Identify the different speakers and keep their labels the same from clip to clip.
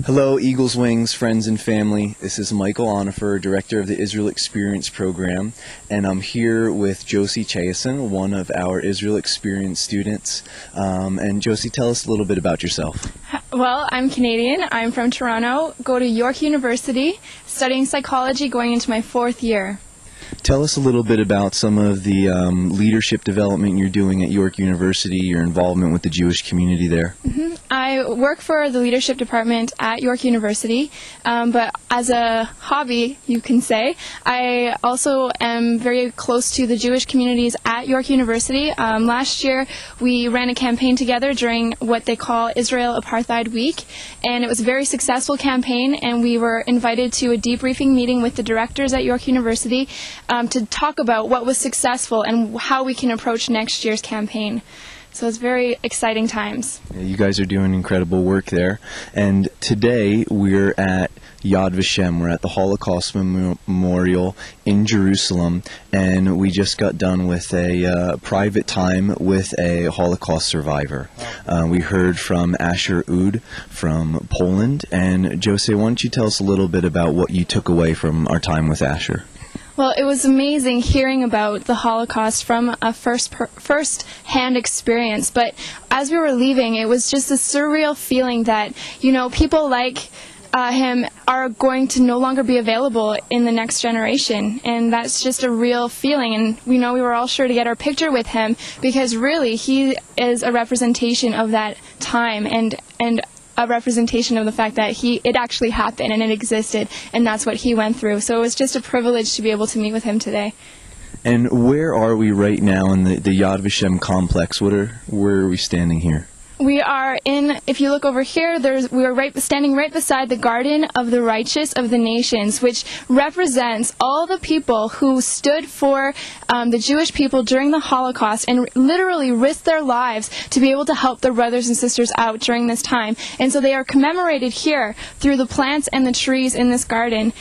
Speaker 1: Hello, Eagles Wings, friends and family. This is Michael Onifer, Director of the Israel Experience Program, and I'm here with Josee Chiasson, one of our Israel Experience students. And Josee, tell us a little bit about yourself.
Speaker 2: Well, I'm Canadian. I'm from Toronto, go to York University, studying psychology, going into my 4th year.
Speaker 1: Tell us a little bit about some of the leadership development you're doing at York University, your involvement with the Jewish community there.
Speaker 2: I work for the leadership department at York University, but as a hobby, you can say, I also am very close to the Jewish communities at York University. Last year, we ran a campaign together during what they call Israel Apartheid Week, and it was a very successful campaign, and we were invited to a debriefing meeting with the directors at York University to talk about what was successful and how we can approach next year's campaign. So it's very exciting times.
Speaker 1: Yeah, you guys are doing incredible work there. And today we're at Yad Vashem. We're at the Holocaust Memorial in Jerusalem, and we just got done with a private time with a Holocaust survivor. We heard from Asher Ud from Poland. And Josee, why don't you tell us a little bit about what you took away from our time with Asher?
Speaker 2: Well, it was amazing hearing about the Holocaust from a first-hand experience, but as we were leaving, it was just a surreal feeling that, you know, people like him are going to no longer be available in the next generation, and that's just a real feeling. And we were all sure to get our picture with him because really he is a representation of that time and a representation of the fact that it actually happened and it existed, and that's what he went through. So it was just a privilege to be able to meet with him today.
Speaker 1: And where are we right now in the Yad Vashem complex? Where are we standing here?
Speaker 2: We are in, if you look over here, we are standing right beside the Garden of the Righteous of the Nations, which represents all the people who stood for the Jewish people during the Holocaust and literally risked their lives to be able to help their brothers and sisters out during this time. And so they are commemorated here through the plants and the trees in this garden.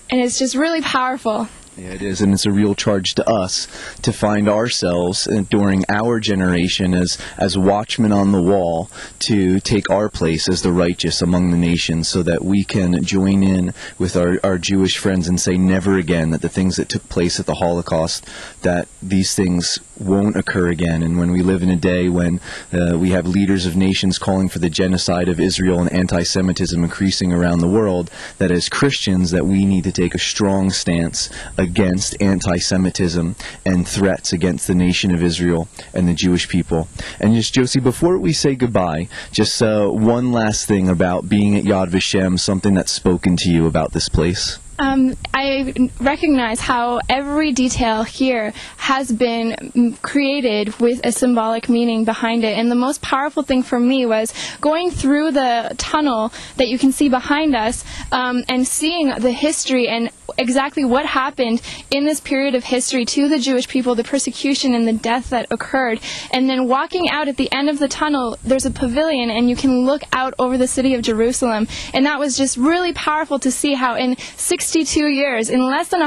Speaker 2: And it's just really powerful.
Speaker 1: Yeah, it is, and it's a real charge to us to find ourselves during our generation as watchmen on the wall to take our place as the righteous among the nations so that we can join in with our Jewish friends and say never again, that the things that took place at the Holocaust, that these things won't occur again. And when we live in a day when we have leaders of nations calling for the genocide of Israel and anti-Semitism increasing around the world, that as Christians that we need to take a strong stance against anti-Semitism and threats against the nation of Israel and the Jewish people. And just, Josee, before we say goodbye, just one last thing about being at Yad Vashem, something that's spoken to you about this place.
Speaker 2: I recognize how every detail here has been created with a symbolic meaning behind it. And the most powerful thing for me was going through the tunnel that you can see behind us and seeing the history and exactly what happened in this period of history to the Jewish people, the persecution and the death that occurred. And then walking out at the end of the tunnel, there's a pavilion and you can look out over the city of Jerusalem. And that was just really powerful to see how in 62 years, in less than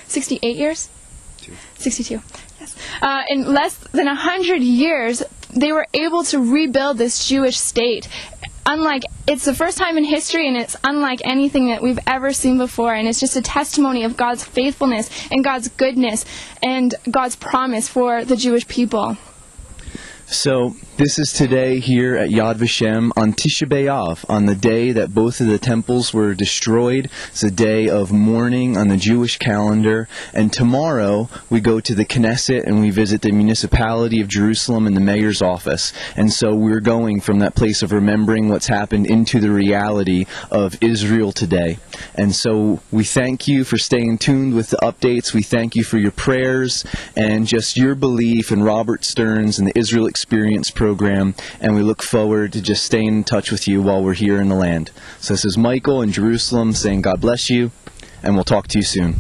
Speaker 2: 68 years? 62, yes. In less than 100 years, they were able to rebuild this Jewish state. It's the first time in history, and it's unlike anything that we've ever seen before, and it's just a testimony of God's faithfulness and God's goodness and God's promise for the Jewish people.
Speaker 1: So this is today here at Yad Vashem on Tisha B'Av, on the day that both of the temples were destroyed. It's a day of mourning on the Jewish calendar. And tomorrow we go to the Knesset and we visit the municipality of Jerusalem and the mayor's office. And so we're going from that place of remembering what's happened into the reality of Israel today. And so we thank you for staying tuned with the updates. We thank you for your prayers and just your belief in Robert Stearns and the Israel Experience Program, and we look forward to just staying in touch with you while we're here in the land. So this is Michael in Jerusalem saying God bless you, and we'll talk to you soon.